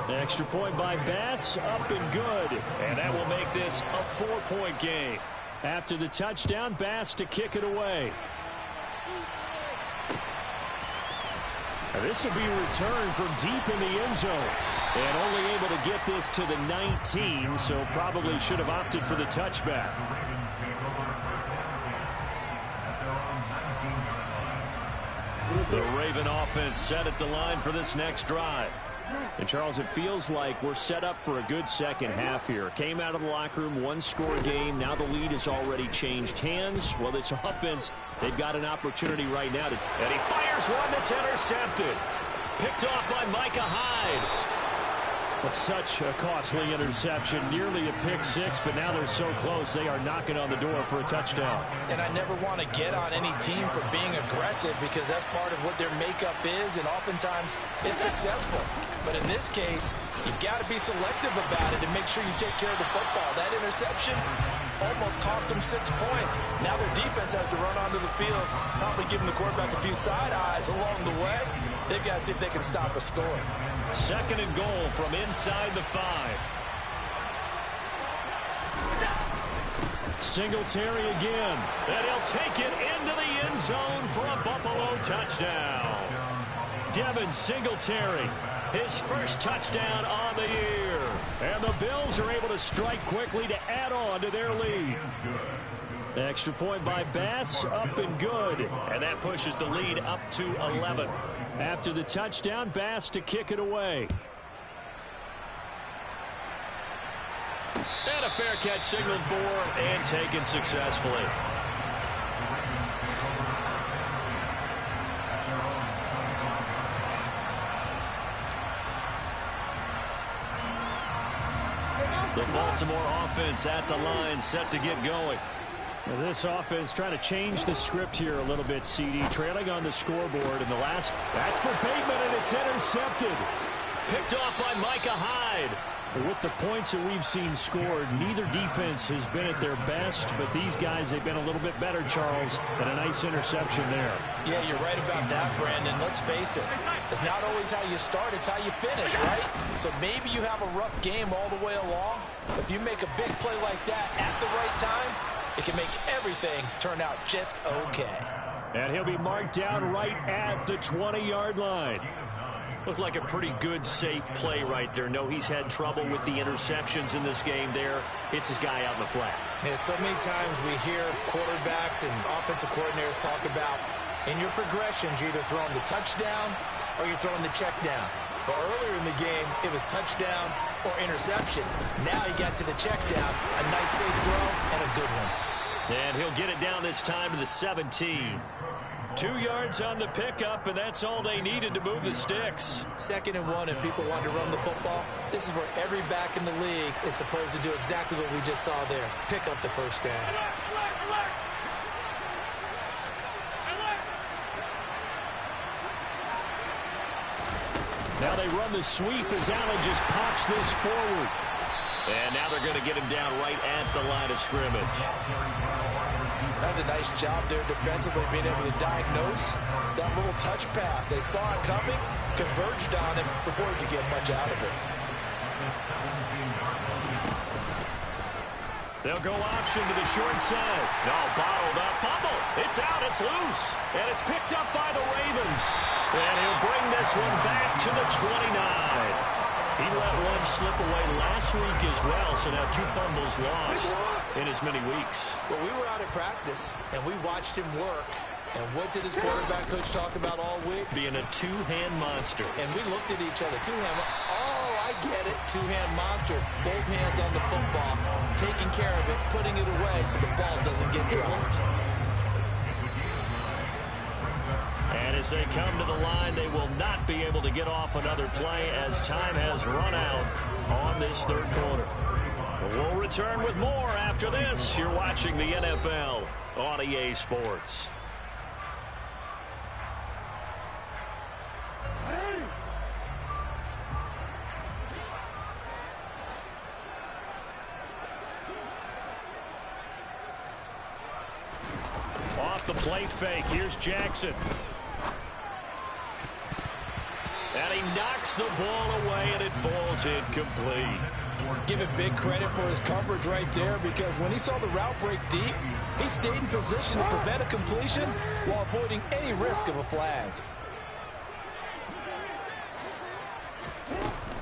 Extra point by Bass, up and good. And that will make this a 4-point game. After the touchdown, Bass to kick it away. And this will be a return from deep in the end zone. And only able to get this to the 19, so probably should have opted for the touchback. The Raven offense set at the line for this next drive. And, Charles, it feels like we're set up for a good second half here. Came out of the locker room, one-score game. Now the lead has already changed hands. Well, this offense, they've got an opportunity right now. And he fires one that's intercepted. Picked off by Micah Hyde. Well, such a costly interception, nearly a pick six, but now they're so close they are knocking on the door for a touchdown. And I never want to get on any team for being aggressive because that's part of what their makeup is, and oftentimes it's successful. But in this case, you've got to be selective about it and make sure you take care of the football. That interception almost cost them 6 points. Now their defense has to run onto the field, probably giving the quarterback a few side eyes along the way. They've got to see if they can stop a score. Second and goal from inside the 5. Singletary again. And he'll take it into the end zone for a Buffalo touchdown. Devin Singletary, his first touchdown on the year. And the Bills are able to strike quickly to add on to their lead. Extra point by Bass, up and good. And that pushes the lead up to 11. After the touchdown, Bass to kick it away. And a fair catch signaled for and taken successfully. The Baltimore offense at the line, set to get going. Well, this offense trying to change the script here a little bit, CD. Trailing on the scoreboard in the last. That's for Bateman, and it's intercepted. Picked off by Micah Hyde. With the points that we've seen scored, neither defense has been at their best, but these guys, they've been a little bit better, Charles, and a nice interception there. Yeah, you're right about that, Brandon. Let's face it. It's not always how you start, it's how you finish, right? So maybe you have a rough game all the way along. If you make a big play like that at the right time, it can make everything turn out just okay. And he'll be marked down right at the 20-yard line. Looked like a pretty good, safe play right there. No, he's had trouble with the interceptions in this game there. Hits his guy out in the flat. Yeah, so many times we hear quarterbacks and offensive coordinators talk about in your progressions, you're either throwing the touchdown or you're throwing the check down. But earlier in the game, it was touchdown or interception. Now he got to the check down. A nice safe throw and a good one. And he'll get it down this time to the 17. 2 yards on the pickup, and that's all they needed to move the sticks. 2nd and 1, if people want to run the football, this is where every back in the league is supposed to do exactly what we just saw there. Pick up the first down. Now they run the sweep as Allen just pops this forward. And now they're going to get him down right at the line of scrimmage. That's a nice job there defensively, being able to diagnose that little touch pass. They saw it coming, converged on him before he could get much out of it. They'll go option to the short side. No, bottled up. Fumble. It's out. It's loose. And it's picked up by the Ravens. And he'll bring this one back to the 29. He let one slip away last week as well, so now 2 fumbles lost in as many weeks. Well, we were out at practice, and we watched him work. And what did his quarterback coach talk about all week? Being a two-hand monster. And we looked at each other. Two-hand. Oh, I get it, two-hand monster, both hands on the football, taking care of it, putting it away so the ball doesn't get dropped. And as they come to the line, they will not be able to get off another play as time has run out on this third quarter. We'll return with more after this. You're watching the NFL on EA Sports. Off the play fake, here's Jackson. And he knocks the ball away, and it falls incomplete. Give it big credit for his coverage right there, because when he saw the route break deep, he stayed in position to prevent a completion while avoiding any risk of a flag.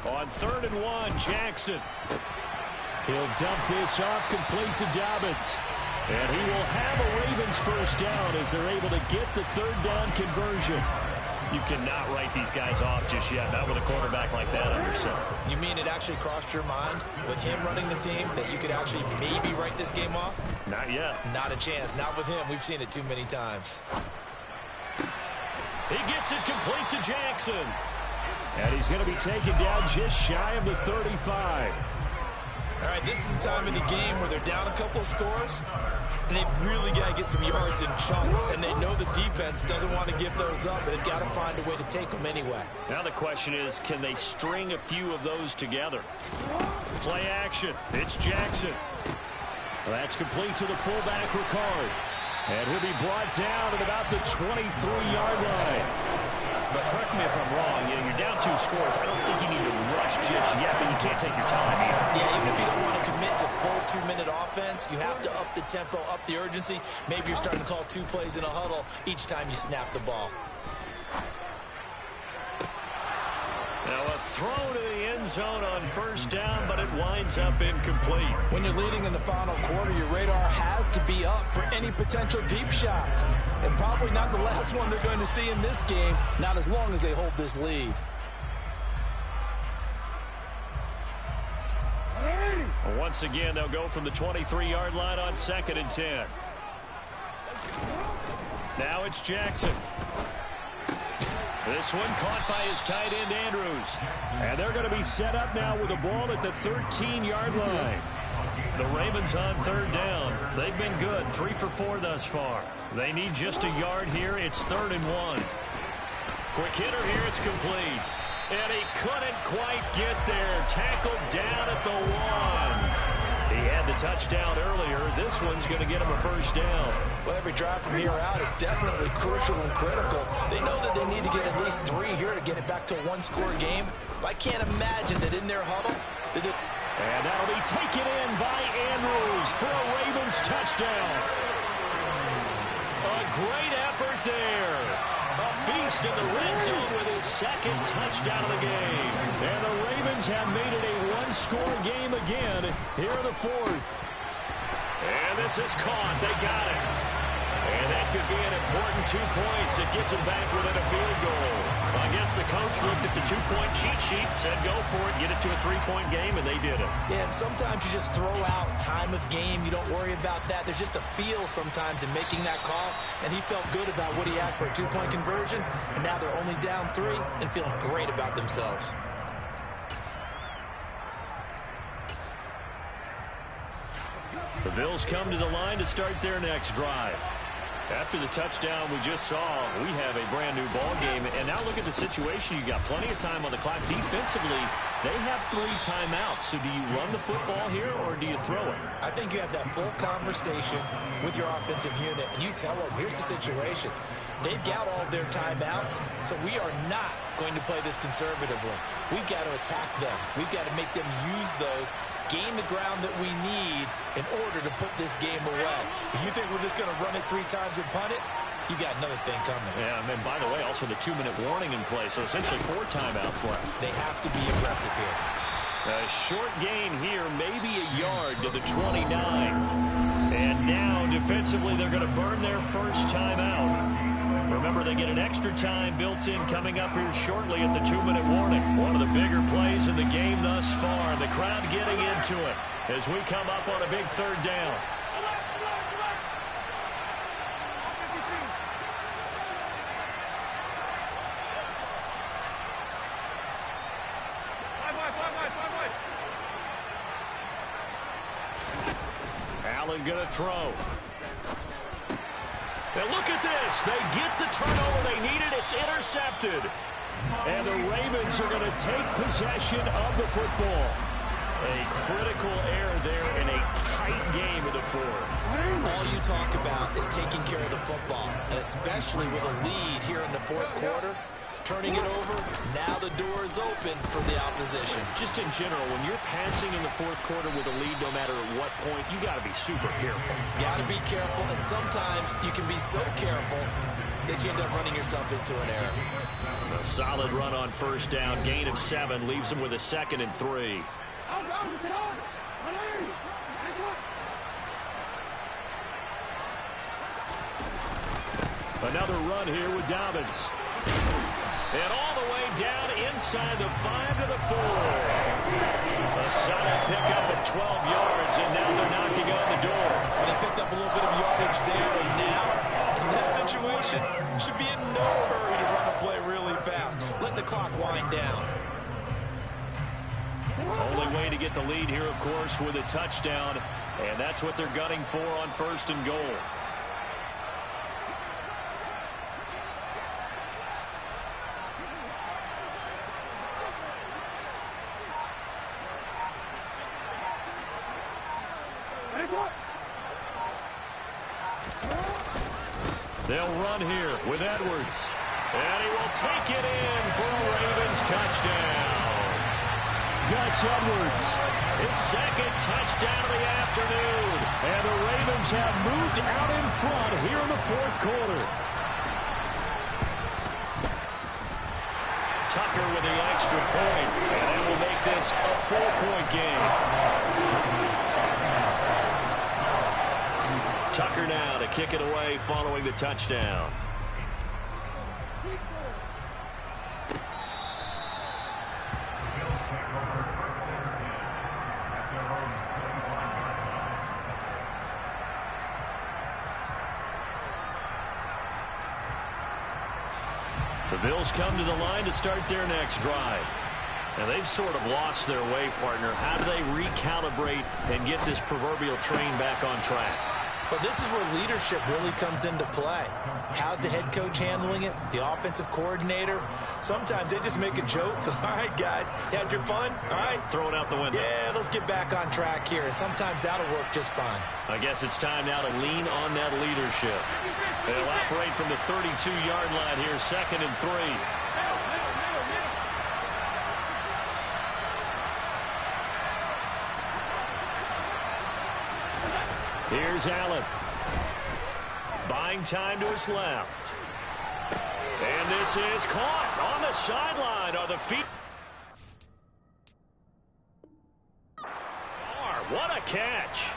On 3rd and 1, Jackson. He'll dump this off complete to Dobbins. And he will have a Ravens first down as they're able to get the third down conversion. You cannot write these guys off just yet, not with a quarterback like that under center. You mean it actually crossed your mind with him running the team that you could actually maybe write this game off? Not yet. Not a chance. Not with him. We've seen it too many times. He gets it complete to Jackson. And he's going to be taken down just shy of the 35. All right, this is the time of the game where they're down a couple of scores, and they've really got to get some yards in chunks, and they know the defense doesn't want to give those up, but they've got to find a way to take them anyway. Now the question is, can they string a few of those together? Play action. It's Jackson. That's complete to the fullback, Ricard. And he'll be brought down at about the 23-yard line. But correct me if I'm wrong, you're down 2 scores. I don't think you need to rush just yet, but you can't take your time either. Yeah, even if you don't want to commit to full 2-minute offense, you have to up the tempo, up the urgency. Maybe you're starting to call 2 plays in a huddle each time you snap the ball. Now a throw to the end zone on first down, but it winds up incomplete. When you're leading in the final quarter, your radar has to be up for any potential deep shots. And probably not the last one they're going to see in this game, not as long as they hold this lead. Once again, they'll go from the 23-yard line on 2nd and 10. Now it's Jackson. This one caught by his tight end, Andrews. And they're going to be set up now with the ball at the 13-yard line. The Ravens on 3rd down. They've been good, 3 for 4 thus far. They need just a yard here. It's 3rd and 1. Quick hitter here. It's complete. And he couldn't quite get there. Tackled down at the 1. He had the touchdown earlier. This one's going to get him a first down. Well, every drive from here out is definitely crucial and critical. They know that they need to get at least 3 here to get it back to a 1-score game. But I can't imagine that in their huddle, and that'll be taken in by Andrews for a Ravens touchdown. A great effort there. A beast in the red zone with his 2nd touchdown of the game. And the Ravens have made it a 1-score game again here in the 4th. And this is caught. They got it. And that could be an important 2 points. It gets them back within a field goal. I guess the coach looked at the 2-point cheat sheet, said go for it, get it to a 3-point game, and they did it. Yeah, and sometimes you just throw out time of game. You don't worry about that. There's just a feel sometimes in making that call, and he felt good about what he had for a 2-point conversion, and now they're only down 3 and feeling great about themselves. The Bills come to the line to start their next drive. After the touchdown we just saw, we have a brand-new ball game. And now look at the situation. You got plenty of time on the clock. Defensively, they have 3 timeouts. So do you run the football here or do you throw it? I think you have that full conversation with your offensive unit, and you tell them, here's the situation. They've got all of their timeouts, so we are not going to play this conservatively. We've got to attack them. We've got to make them use those, gain the ground that we need in order to put this game away. If you think we're just going to run it 3 times and punt it, you got another thing coming. Yeah, and then, by the way, also the 2-minute warning in play, so essentially 4 timeouts left. They have to be aggressive here. A short gain here, maybe a yard to the 29. And now, defensively, they're going to burn their first timeout. Remember, they get an extra time built in coming up here shortly at the 2-minute warning. One of the bigger plays in the game thus far. The crowd getting into it as we come up on a big third down. Allen going to throw. And look at this. They get the turnover they needed. It's intercepted. And the Ravens are going to take possession of the football. A critical error there in a tight game of the fourth. All you talk about is taking care of the football, and especially with a lead here in the fourth quarter. Turning it over, now the door is open for the opposition. Just in general, when you're passing in the fourth quarter with a lead, no matter at what point, you got to be super careful. Got to be careful, and sometimes you can be so careful that you end up running yourself into an error. A solid run on first down, gain of 7, leaves them with a 2nd and 3. Another run here with Dobbins. And all the way down inside the 5 to the 4. A solid pickup of 12 yards, and now they're knocking on the door. They picked up a little bit of yardage there, and now, in this situation, should be in no hurry to run a play really fast. Let the clock wind down. Only way to get the lead here, of course, with a touchdown, and that's what they're gunning for on 1st and goal. They'll run here with Edwards. And he will take it in for a Ravens touchdown. Gus Edwards, his 2nd touchdown of the afternoon. And the Ravens have moved out in front here in the fourth quarter. Tucker with the extra point. And that will make this a 4-point game. Tucker now to kick it away following the touchdown. The Bills come to the line to start their next drive. And they've sort of lost their way, partner. How do they recalibrate and get this proverbial train back on track? Well, this is where leadership really comes into play. How's the head coach handling it? The offensive coordinator? Sometimes they just make a joke. All right, guys, you had your fun? All right. Throw it out the window. Yeah, let's get back on track here. And sometimes that'll work just fine. I guess it's time now to lean on that leadership. They'll operate from the 32-yard line here, 2nd and 3. Here's Allen. Buying time to his left. And this is caught on the sideline. Are the feet? What a catch.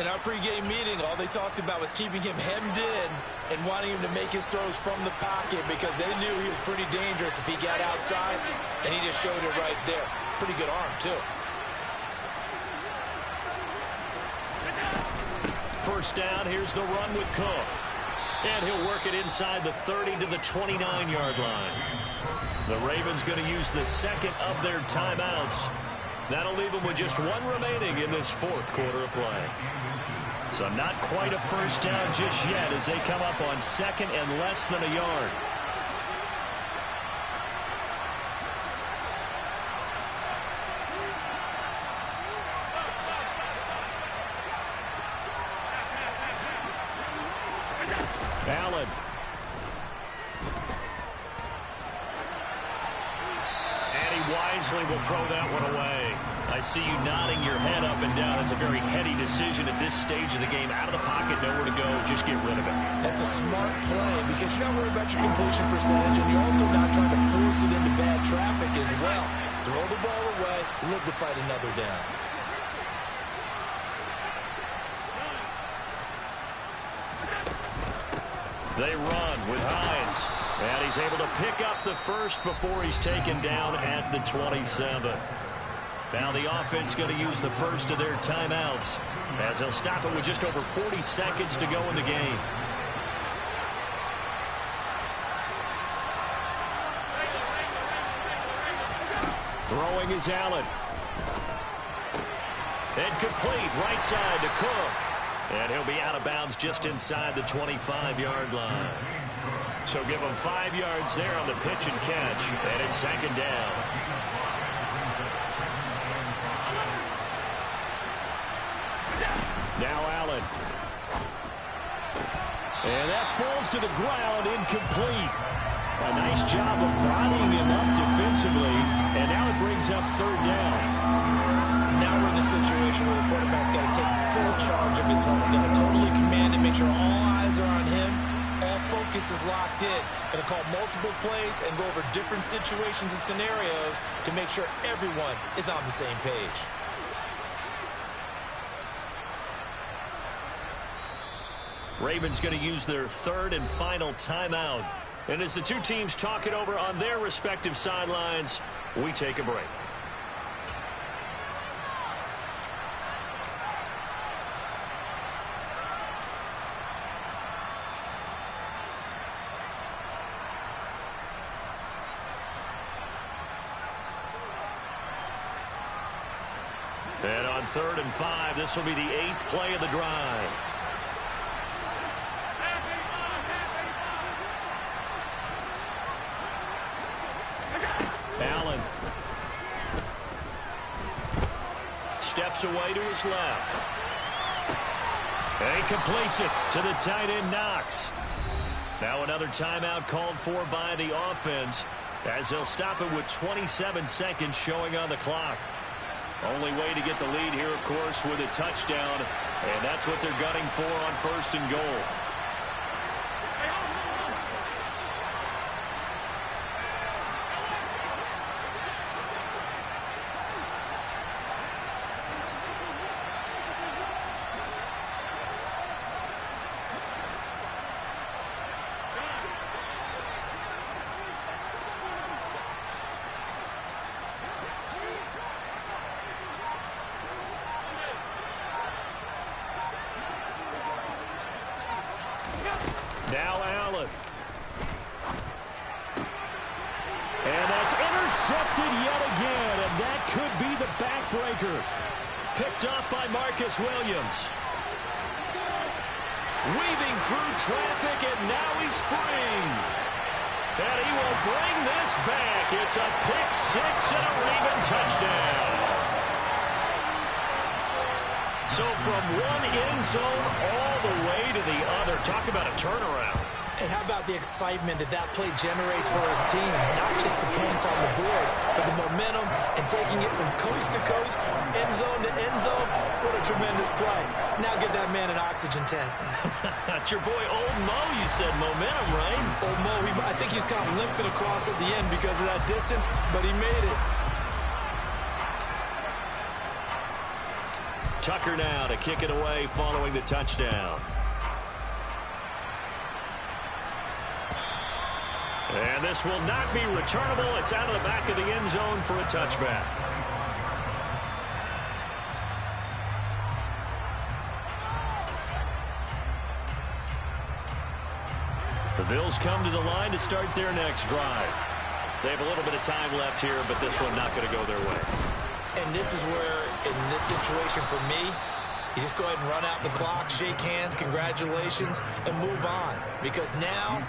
In our pregame meeting, all they talked about was keeping him hemmed in and wanting him to make his throws from the pocket because they knew he was pretty dangerous if he got outside, and he just showed it right there. Pretty good arm, too. First down, here's the run with Cook. And he'll work it inside the 30 to the 29-yard line. The Ravens going to use the 2nd of their timeouts. That'll leave them with just 1 remaining in this fourth quarter of play. So not quite a first down just yet as they come up on 2nd and less than a yard. Allen. And he wisely will throw that one away. I see you nodding your head up and down. It's a very heady decision at this stage of the game. Out of the pocket, nowhere to go. Just get rid of it. That's a smart play because you're not worried about your completion percentage, and you're also not trying to force it into bad traffic as well. Throw the ball away, live to fight another down. They run with Hines. And he's able to pick up the first before he's taken down at the 27. Now the offense going to use the first of their timeouts as they'll stop it with just over 40 seconds to go in the game. Throwing is Allen. And complete right side to Cook. And he'll be out of bounds just inside the 25-yard line. So give him 5 yards there on the pitch and catch. And it's second down. Now Allen. And that falls to the ground, incomplete. A nice job of bodying him up defensively. And now it brings up third down. Now we're in the situation where the quarterback's got to take full charge of his helmet. Got to totally command it, make sure all eyes are on him. All focus is locked in. Going to call multiple plays and go over different situations and scenarios to make sure everyone is on the same page. Ravens going to use their third and final timeout. And as the two teams talk it over on their respective sidelines, we take a break. And on 3rd and 5, this will be the 8th play of the drive. Allen steps away to his left. And he completes it to the tight end, Knox. Now another timeout called for by the offense as they'll stop it with 27 seconds showing on the clock. Only way to get the lead here, of course, with a touchdown. And that's what they're gunning for on 1st and goal. Now Allen. And that's intercepted yet again, and that could be the backbreaker. Picked up by Marcus Williams. Weaving through traffic, and now he's free. And he will bring this back. It's a pick six and a Raven touchdown. So from one end zone all the way to the other. Talk about a turnaround. And how about the excitement that that play generates for his team? Not just the points on the board, but the momentum and taking it from coast to coast, end zone to end zone. What a tremendous play. Now get that man an oxygen tent. That's your boy Old Mo, you said. Momentum, right? Old Mo, I think he was kind of limping across at the end because of that distance, but he made it. Tucker now to kick it away following the touchdown. And this will not be returnable. It's out of the back of the end zone for a touchback. The Bills come to the line to start their next drive. They have a little bit of time left here, but this one not going to go their way. And this is where, in this situation for me, you just go ahead and run out the clock, shake hands, congratulations, and move on. Because now,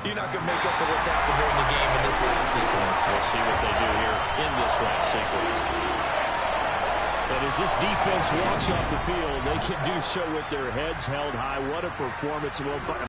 you're not going to make up for what's happened during the game in this last sequence. We'll see what they do here in this last sequence. And as this defense walks off the field, they can do so with their heads held high. What a performance.